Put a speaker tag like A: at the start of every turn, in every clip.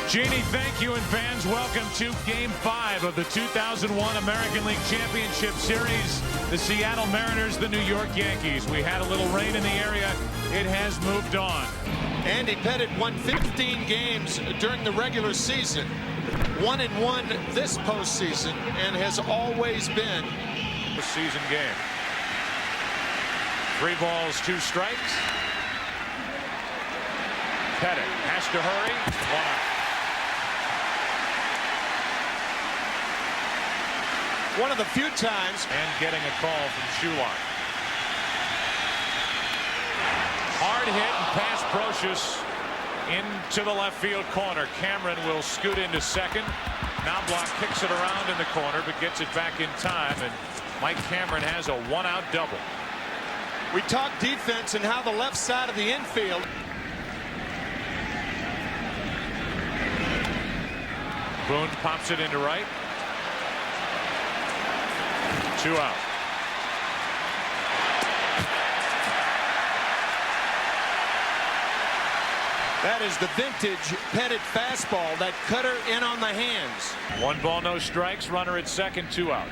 A: Jeannie, thank you, and fans, welcome to Game 5 of the 2001 American League Championship Series. The Seattle Mariners, the New York Yankees. We had a little rain in the area. It has moved on.
B: Andy Pettitte won 15 games during the regular season. 1-1 this postseason, and has always been
A: a season game. 3 balls, 2 strikes. Pettitte has to hurry. 1 out.
B: One of the few times.
A: And getting a call from Shulock. Hard hit and pass Brocious into the left field corner. Cameron will scoot into second. Knobloch kicks it around in the corner, but gets it back in time. And Mike Cameron has a 1-out double.
B: We talked defense and how the left side of the infield.
A: Boone pops it into right. 2 out.
B: That is the vintage Pettitte fastball, that cutter in on the hands.
A: 1 ball, no strikes. Runner at second, 2 out.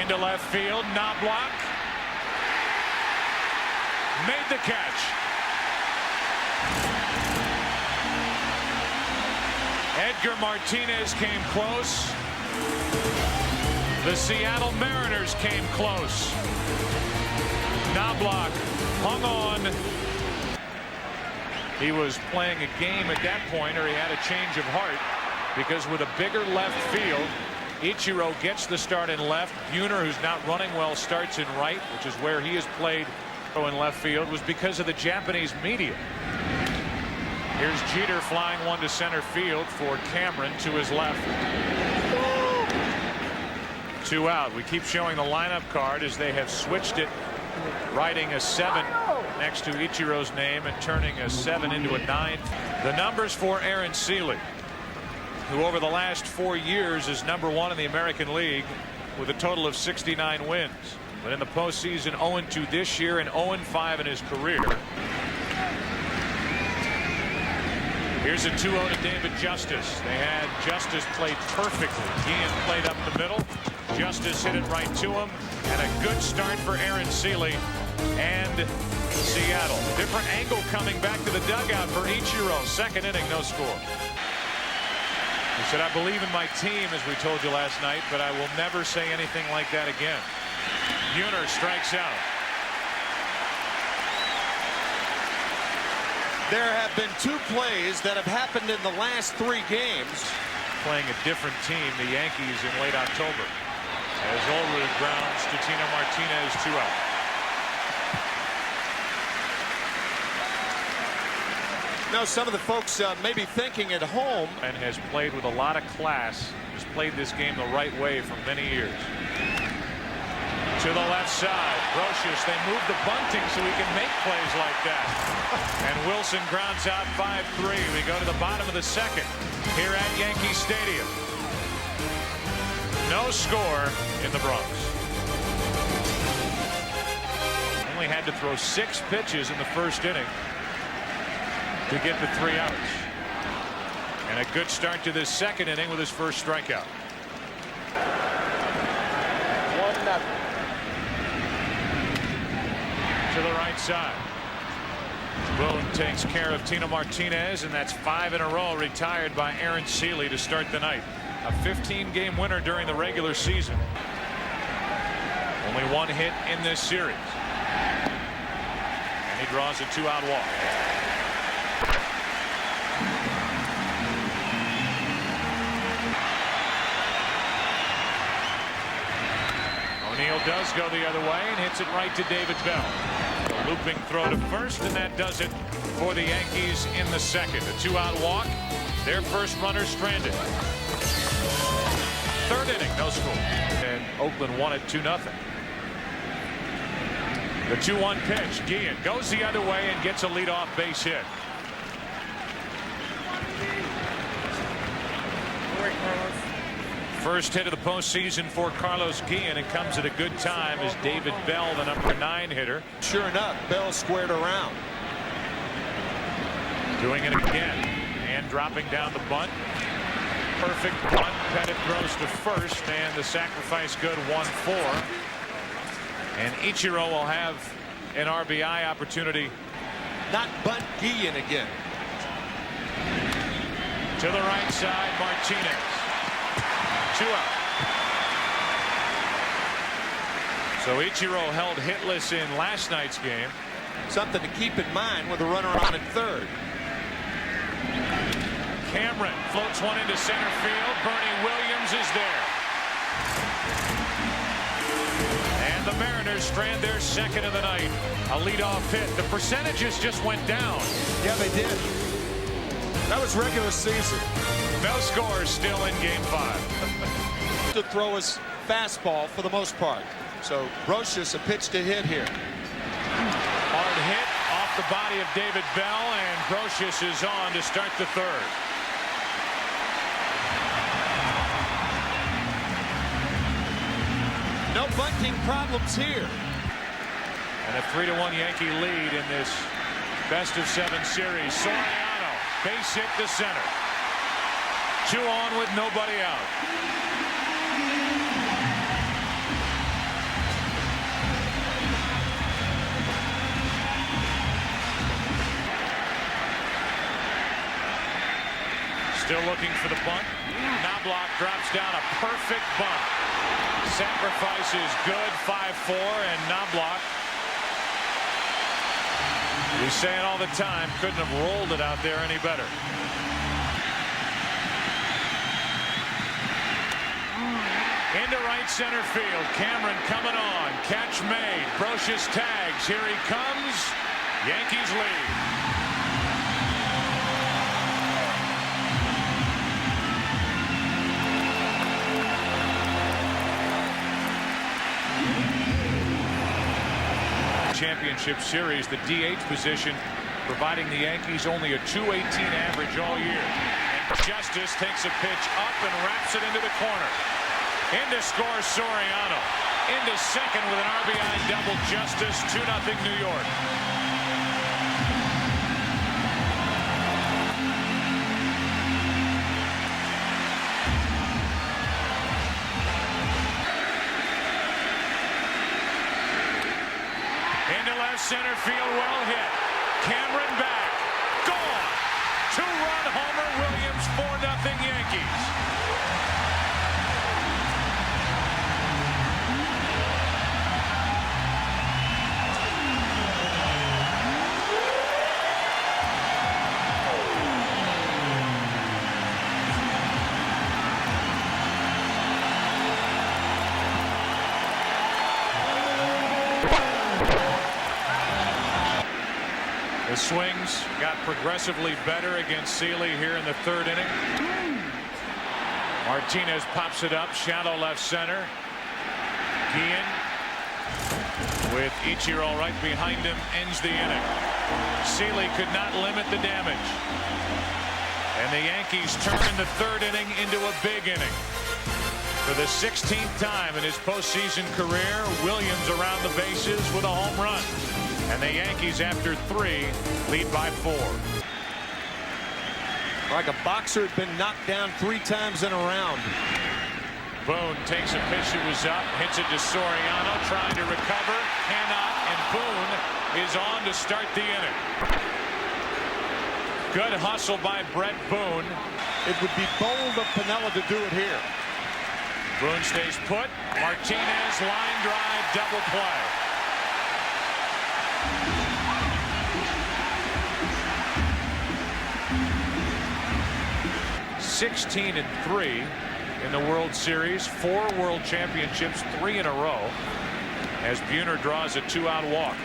A: Into left field, Knobloch made the catch. Edgar Martinez came close. The Seattle Mariners came close. Knobloch hung on. He was playing a game at that point, or he had a change of heart, because with a bigger left field, Ichiro gets the start in left. Buhner, who's not running well, starts in right, which is where he has played in left field, was because of the Japanese media. Here's Jeter flying one to center field for Cameron to his left. 2 out. We keep showing the lineup card as they have switched it, writing a 7 next to Ichiro's name and turning a 7 into a 9. The numbers for Aaron Sele, who over the last 4 years is #1 in the American League with a total of 69 wins. But in the postseason, 0-2 this year and 0-5 in his career. Here's a 2-0 to David Justice. They had Justice played perfectly. Guillen played up the middle. Justice hit it right to him. And a good start for Aaron Sele and Seattle. Different angle coming back to the dugout for Ichiro. Second inning, no score. He said, "I believe in my team," as we told you last night, "but I will never say anything like that again." Buhner strikes out.
B: There have been 2 plays that have happened in the last 3 games.
A: Playing a different team, the Yankees, in late October. As Ulrud grounds to Tino Martinez, 2 out.
B: Now some of the folks may be thinking at home.
A: And has played with a lot of class. Has played this game the right way for many years. To the left side, Brocious. They move the bunting so he can make plays like that. And Wilson grounds out 5-3. We go to the bottom of the second here at Yankee Stadium. No score in the Bronx. Only had to throw 6 pitches in the first inning to get the 3 outs. And a good start to this second inning with his first strikeout.
B: 1-0.
A: To the right side. Boone takes care of Tino Martinez, and that's 5 in a row retired by Aaron Sele to start the night. A 15-game winner during the regular season. Only 1 hit in this series. And he draws a 2-out walk. O'Neill does go the other way and hits it right to David Bell. A looping throw to first, and that does it for the Yankees in the second. A 2-out walk. Their first runner stranded. Third inning, no score. And Oakland won it 2-0. The 2-1 pitch. Guillen goes the other way and gets a leadoff base hit. First hit of the postseason for Carlos Guillen. It comes at a good time as David Bell, the #9 hitter.
B: Sure enough, Bell squared around.
A: Doing it again and dropping down the bunt. Perfect bunt. Pettitte throws to first, and the sacrifice good. 1-4. And Ichiro will have an RBI opportunity.
B: Not bunt Guillen again.
A: To the right side, Martinez. 2 out. So Ichiro held hitless in last night's game.
B: Something to keep in mind with a runner on at third.
A: Cameron floats one into center field. Bernie Williams is there. And the Mariners strand their second of the night. A leadoff hit. The percentages just went down.
B: Yeah, they did. That was regular season.
A: No scores still in game 5.
B: To throw his fastball for the most part. So Brocious a pitch to hit here.
A: Hard hit off the body of David Bell, and Brocious is on to start the third.
B: No bunting problems here.
A: And a 3-1 Yankee lead in this best-of-7 series. Soriano, base hit to center. 2 on with nobody out. Still looking for the bunt. Knobloch drops down a perfect bunt. Sacrifice is good. 5-4, and Knobloch, we say it all the time, couldn't have rolled it out there any better. Into right center field. Cameron coming on. Catch made. Brocious tags. Here he comes. Yankees lead. Championship Series, the DH position providing the Yankees only a .218 average all year. And Justice takes a pitch up and wraps it into the corner. Into scores Soriano. Into second with an RBI double. Justice. 2-0 New York. Into left center field, well hit. Cameron back. Gone. 2-run homer. Williams. 4-0 Yankees. The swings got progressively better against Sele here in the third inning. Martinez pops it up, shallow left center. Guillen with Ichiro right behind him ends the inning. Sele could not limit the damage. And the Yankees turn the third inning into a big inning. For the 16th time in his postseason career, Williams around the bases with a home run. And the Yankees, after 3, lead by 4.
B: Like a boxer had been knocked down 3 times in a round.
A: Boone takes a pitch that was up, hits it to Soriano, trying to recover, cannot, and Boone is on to start the inning. Good hustle by Brett Boone.
B: It would be bold of Piniella to do it here.
A: Boone stays put. Martinez, line drive, double play. (16-3) in the World Series, 4 World Championships, 3 in a row, as Buhner draws a 2-out walk.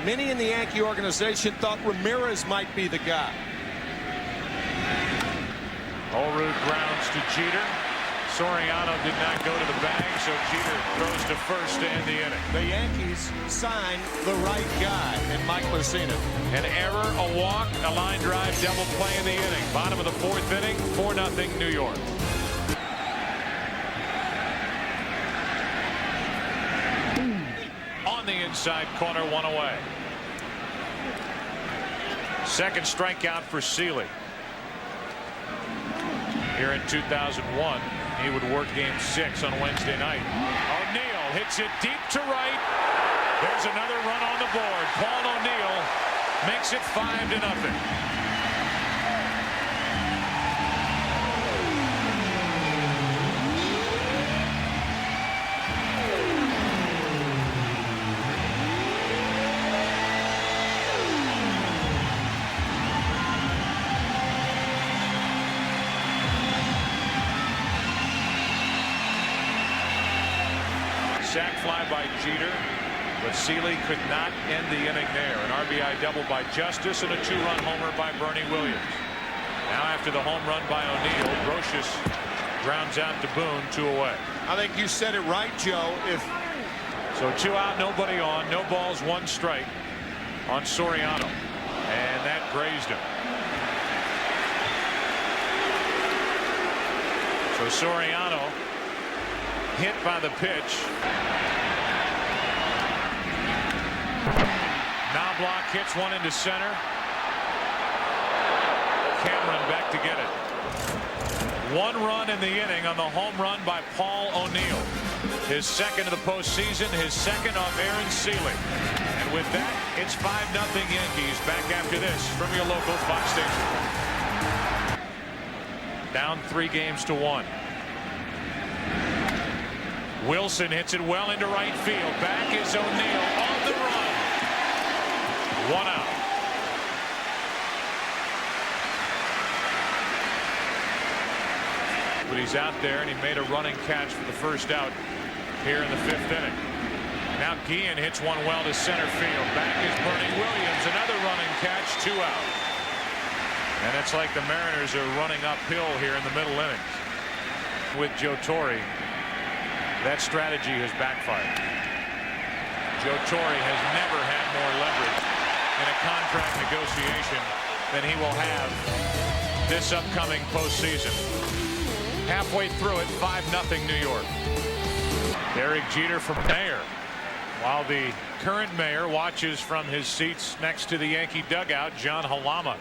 B: Many in the Yankee organization thought Ramirez might be the guy.
A: Olerud grounds to Jeter. Soriano did not go to the bag, so Jeter throws to first to end the inning.
B: The Yankees signed the right guy in Mike Mussina.
A: An error, a walk, a line drive, double play in the inning. Bottom of the 4th inning, 4-0 New York. On the inside corner, 1 away. Second strikeout for Sele. Here in 2001, he would work game 6 on Wednesday night. O'Neill hits it deep to right. There's another run on the board. Paul O'Neill makes it 5-0. Sac fly by Jeter, but Sele could not end the inning there. An RBI double by Justice and a 2-run homer by Bernie Williams. Now after the home run by O'Neill, Brocious grounds out to Boone, 2 away.
B: I think you said it right, Joe.
A: So 2 out, nobody on, no balls, 1 strike on Soriano, and that grazed him. So Soriano hit by the pitch. Knobloch hits one into center. Cameron back to get it. 1 run in the inning on the home run by Paul O'Neill. His second of the postseason, his second off Aaron Sele. And with that, it's 5-0 Yankees. Back after this from your local Fox station. Down 3-1. Wilson hits it well into right field. Back is O'Neill on the run. 1 out. But he's out there, and he made a running catch for the first out here in the 5th inning. Now Guillen hits one well to center field. Back is Bernie Williams. Another running catch, 2 out. And it's like the Mariners are running uphill here in the middle innings. With Joe Torre, that strategy has backfired. Joe Torre has never had more leverage in a contract negotiation than he will have this upcoming postseason. Halfway through it, 5-0 New York. Derek Jeter from Mayor, while the current mayor watches from his seats next to the Yankee dugout. John Halama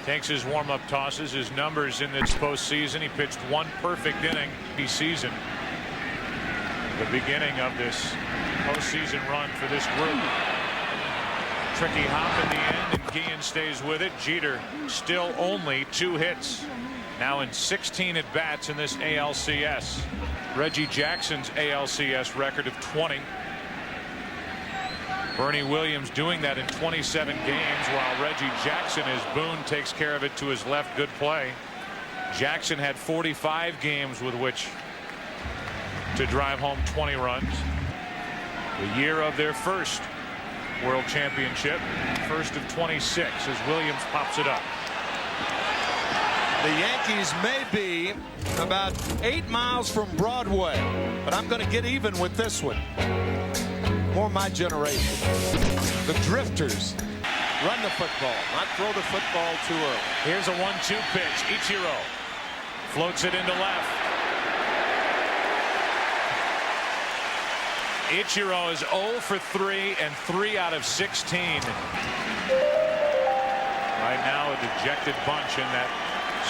A: takes his warm-up tosses. His numbers in this postseason: he pitched 1 perfect inning this season. The beginning of this postseason run for this group. Tricky hop at the end, and Guillen stays with it. Jeter still only 2 hits. Now in 16 at-bats in this ALCS. Reggie Jackson's ALCS record of 20. Bernie Williams doing that in 27 games, while Reggie Jackson, as Boone takes care of it to his left. Good play. Jackson had 45 games with which to drive home 20 runs. The year of their first World Championship, first of 26, as Williams pops it up.
B: The Yankees may be about 8 miles from Broadway, but I'm going to get even with this one. More my generation. The Drifters run the football, not throw the football too early.
A: Here's a 1-2 pitch. Ichiro floats it into left. Ichiro is 0 for 3 and 3 out of 16. Right now, a dejected bunch in that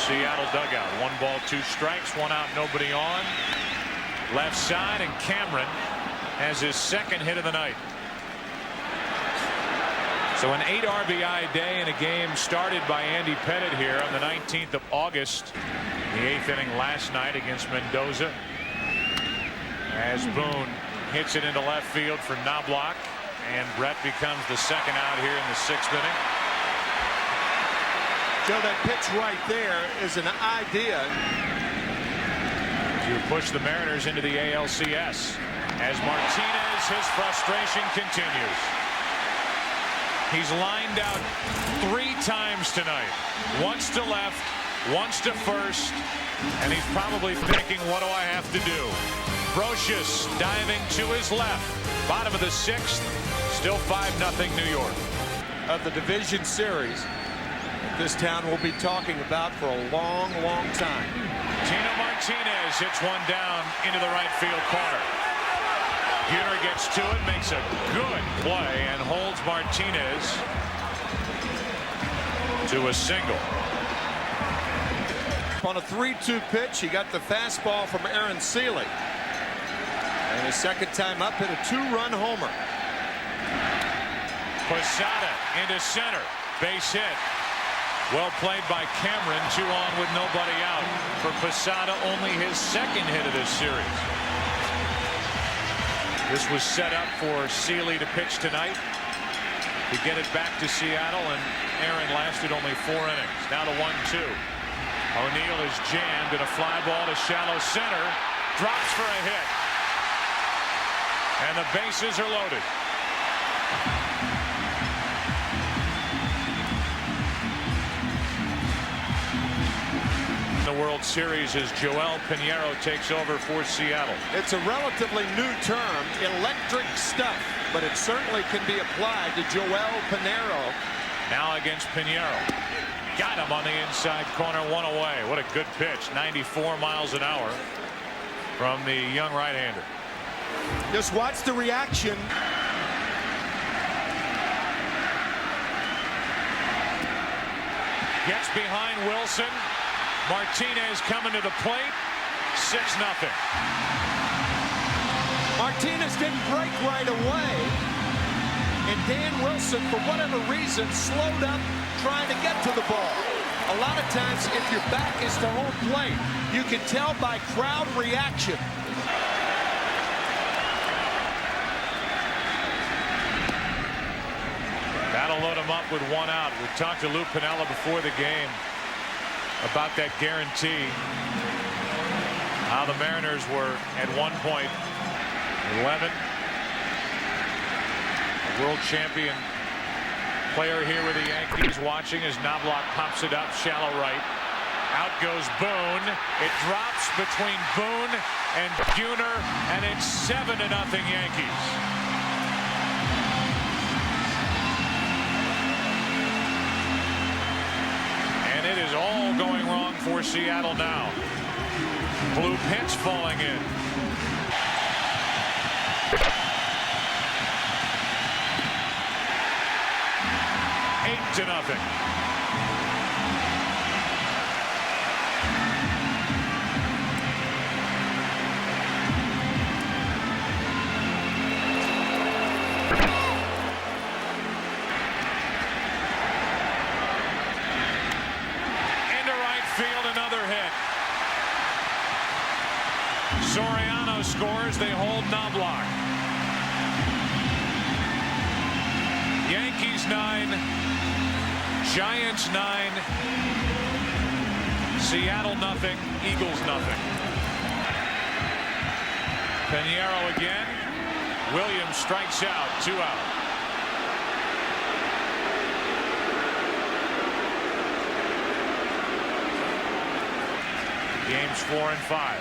A: Seattle dugout. 1 ball, 2 strikes, 1 out, nobody on. Left side, and Cameron has his second hit of the night. So an 8 RBI day in a game started by Andy Pettitte here on the 19th of August. The 8th inning last night against Mendoza. As Boone hits it into left field for Knobloch, and Brett becomes the second out here in the 6th inning.
B: Joe, that pitch right there is an idea
A: to push the Mariners into the ALCS. As Martinez, his frustration continues. He's lined out 3 times tonight. Once to left, once to first, and he's probably thinking, what do I have to do? Brocious diving to his left. Bottom of the 6th, still 5-0 New York.
B: Of the division series that this town will be talking about for a long, long time.
A: Tino Martinez hits one down into the right field corner. Buhner gets to it, makes a good play, and holds Martinez to a single.
B: On a 3-2 pitch, he got the fastball from Aaron Sele. And his second time up, hit a 2-run homer.
A: Posada into center. Base hit. Well played by Cameron. 2 on with nobody out. For Posada, only his second hit of this series. This was set up for Sele to pitch tonight to get it back to Seattle, and Aaron lasted only 4 innings. Now to 1-2. O'Neill is jammed in a fly ball to shallow center. Drops for a hit. And the bases are loaded. The World Series as Joel Pinheiro takes over for Seattle.
B: It's a relatively new term, electric stuff, but it certainly can be applied to Joel Pinheiro.
A: Now against Pinheiro. Got him on the inside corner, 1 away. What a good pitch. 94 miles an hour from the young right-hander.
B: Just watch the reaction.
A: Gets behind Wilson. Martinez coming to the plate. 6-0.
B: Martinez didn't break right away. And Dan Wilson, for whatever reason, slowed up trying to get to the ball. A lot of times, if your back is to home plate, you can tell by crowd reaction.
A: That'll load him up with 1 out. We talked to Lou Piniella before the game about that guarantee. How the Mariners were at one point 11. A world champion player here with the Yankees watching as Knobloch pops it up shallow right. Out goes Boone. It drops between Boone and Buhner, and it's 7-0 Yankees. And it is all going wrong for Seattle now. Blue pitch falling in. Eight to nothing. Another hit. Soriano scores. They hold Knobloch. Yankees 9, Giants 9, Seattle nothing, Eagles nothing. Pinheiro again. Williams strikes out. 2 out. Games 4 and 5.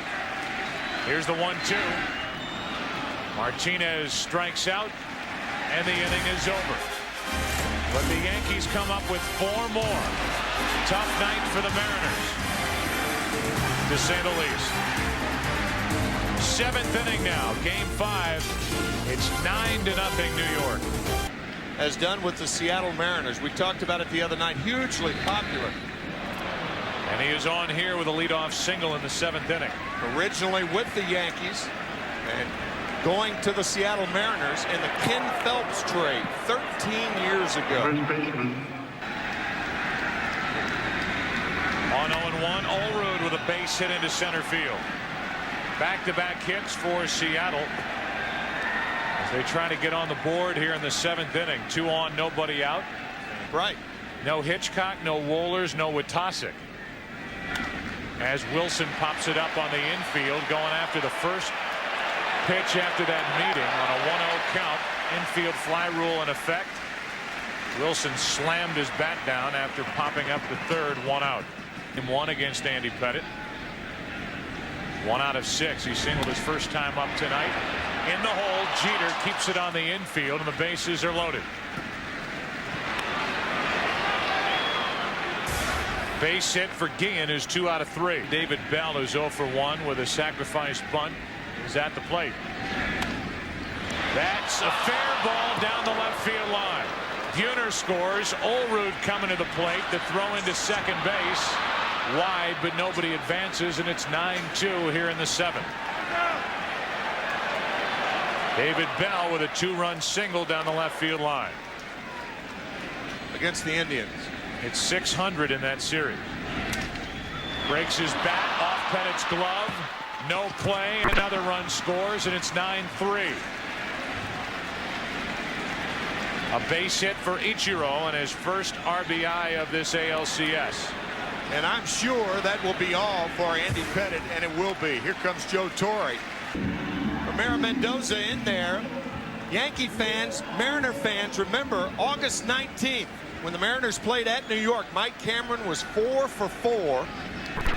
A: Here's the 1-2. Martinez strikes out, and the inning is over. But the Yankees come up with 4 more. Tough night for the Mariners, to say the least. 7th inning now, game 5. It's 9-0 New York.
B: As done with the Seattle Mariners. We talked about it the other night. Hugely popular.
A: And he is on here with a leadoff single in the 7th inning.
B: Originally with the Yankees and going to the Seattle Mariners in the Ken Phelps trade 13 years ago.
A: On 0-1, Allroad with a base hit into center field. Back-to-back hits for Seattle as they try to get on the board here in the 7th inning. 2 on, nobody out.
B: Right.
A: No Hitchcock, no Wohlers, no Witasek. As Wilson pops it up on the infield, going after the first pitch after that meeting on a 1-0 count. Infield fly rule in effect. Wilson slammed his bat down after popping up the third. 1 out. Game 1 against Andy Pettitte. 1 out of 6. He singled his first time up tonight. In the hole, Jeter keeps it on the infield, and the bases are loaded. Base hit for Guillen is 2 out of 3. David Bell, who's 0 for 1 with a sacrifice bunt, is at the plate. That's a fair ball down the left field line. Buhner scores. Olerud coming to the plate. The throw into second base. Wide, but nobody advances, and it's 9-2 here in the 7th. David Bell with a 2-run single down the left field line.
B: Against the Indians.
A: It's 600 in that series. Breaks his bat off Pettitte's glove. No play. Another run scores, and it's 9-3. A base hit for Ichiro and his first RBI of this ALCS.
B: And I'm sure that will be all for Andy Pettitte, and it will be. Here comes Joe Torre. Romero Mendoza in there. Yankee fans, Mariner fans, remember August 19th when the Mariners played at New York. Mike Cameron was 4 for 4.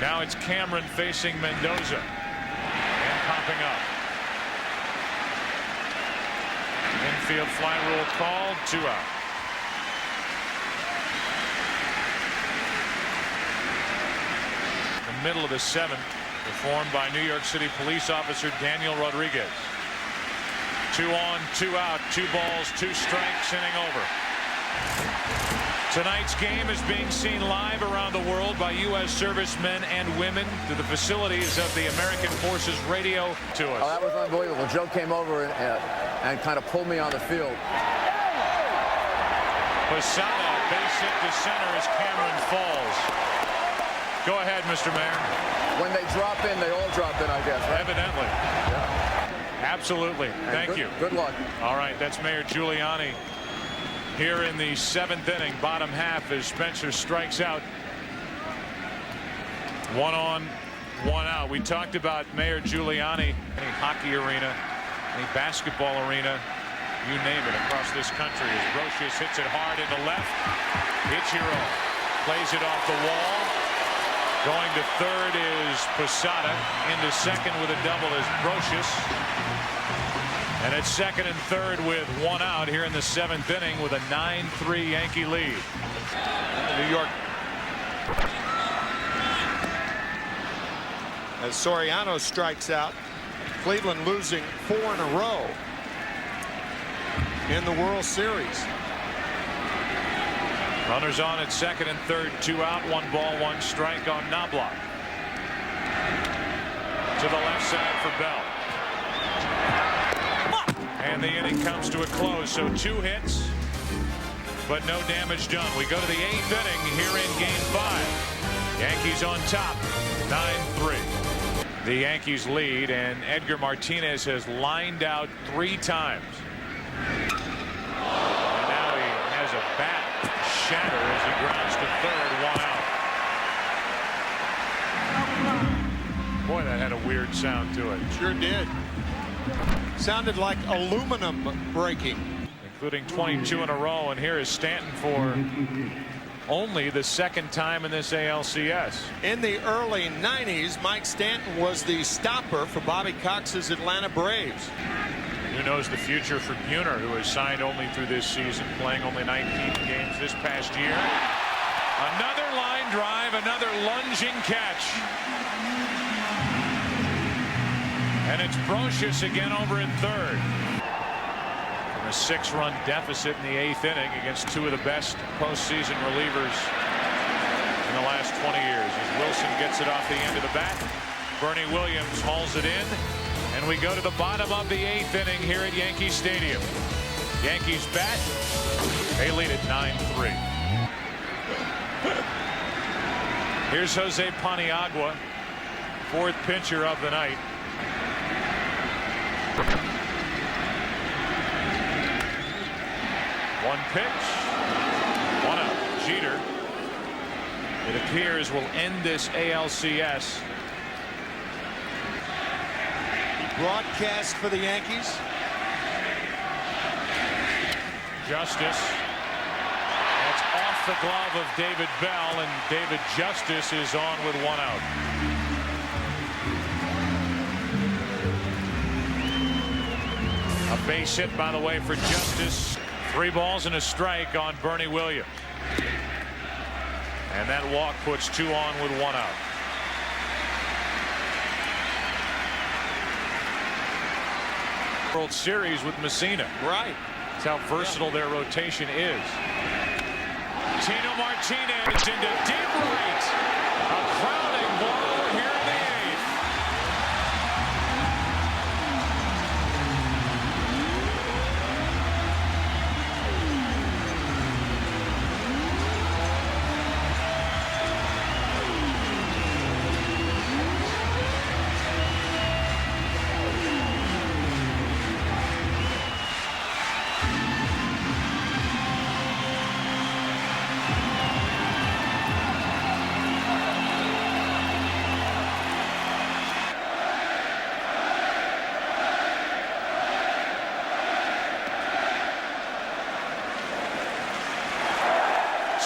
A: Now it's Cameron facing Mendoza and popping up. Infield fly rule called. 2 out. The middle of the 7th, performed by New York City police officer Daniel Rodriguez. 2 on, 2 out, 2 balls, 2 strikes, inning over. Tonight's game is being seen live around the world by U.S. servicemen and women through the facilities of the American Forces Radio to us.
C: Oh, that was unbelievable. Joe came over and kind of pulled me on the field.
A: Posada, base hit to center as Cameron falls. Go ahead, Mr. Mayor.
C: When they drop in, they all drop in, I guess. Right?
A: Evidently.
C: Yeah.
A: Absolutely. Thank you.
C: Good luck.
A: All right, that's Mayor Giuliani here in the 7th inning, bottom half, as Spencer strikes out. 1 on, 1 out. We talked about Mayor Giuliani, any hockey arena, any basketball arena, you name it, across this country, as Brocious hits it hard into left. Ichiro plays it off the wall. Going to third is Posada. Into second with a double is Brocious. And it's second and third with 1 out here in the 7th inning with a 9-3 Yankee lead.
B: New York. As Soriano strikes out, Cleveland losing 4 in a row in the World Series.
A: Runners on at second and third, 2 out, 1 ball, 1 strike on Knobloch. To the left side for Bell. And the inning comes to a close. So 2 hits, but no damage done. We go to the 8th inning here in Game 5. Yankees on top, 9-3. The Yankees lead, and Edgar Martinez has lined out 3 times. And now he has a bat shatter as he grounds to third, 1 out. Boy, that had a weird sound to it.
B: Sure did. Sounded like aluminum breaking.
A: Including 22 in a row, and here is Stanton for only the 2nd time in this ALCS.
B: In the early 90s, Mike Stanton was the stopper for Bobby Cox's Atlanta Braves.
A: Who knows the future for Buhner, who has signed only through this season, playing only 19 games this past year. Another line drive, another lunging catch. And it's Brocious again over in third. From a 6-run deficit in the 8th inning against 2 of the best postseason relievers in the last 20 years. As Wilson gets it off the end of the bat, Bernie Williams hauls it in. And we go to the bottom of the 8th inning here at Yankee Stadium. Yankees bat. They lead at 9-3. Here's Jose Paniagua, 4th pitcher of the night. One pitch, 1 out. Jeter, it appears, will end this ALCS.
B: Broadcast for the Yankees.
A: Justice. That's off the glove of David Bell, and David Justice is on with 1 out. A base hit, by the way, for Justice. 3 balls and a strike on Bernie Williams. And that walk puts 2 on with 1 out. World Series with Messina.
B: Right.
A: That's how versatile their rotation is. Tino Martinez into deep right. A crowning ball here in the 8th.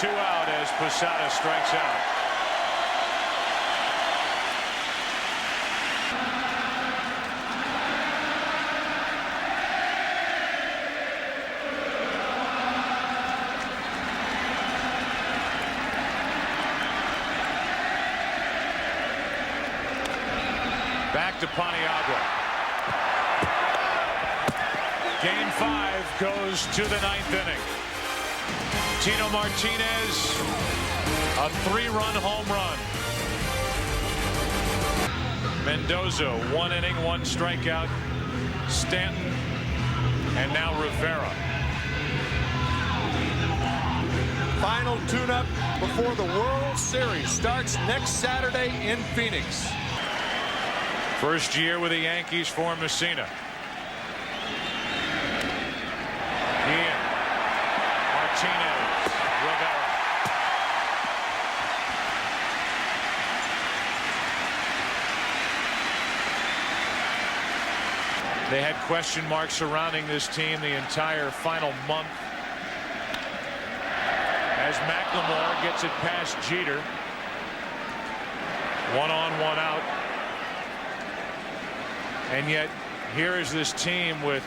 A: Two out as Posada strikes out. Back to Paniagua. Game 5 goes to the 9th inning. Tino Martinez, a 3-run home run. Mendoza, 1 inning, 1 strikeout. Stanton, and now Rivera.
B: Final tune-up before the World Series starts next Saturday in Phoenix.
A: First year with the Yankees for Messina. Ian. Martinez. Rivera. They had question marks surrounding this team the entire final month. As McLemore gets it past Jeter. 1 on, 1 out. And yet here is this team with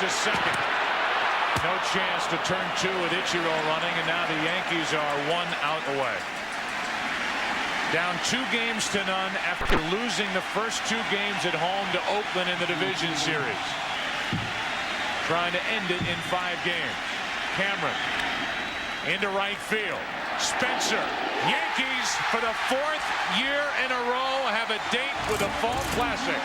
A: to second. No chance to turn 2 with Ichiro running, and now the Yankees are 1 out away. Down 2-0 after losing the first 2 games at home to Oakland in the division series. Trying to end it in 5 games. Cameron into right field. Spencer. Yankees for the 4th year in a row have a date with the Fall Classic.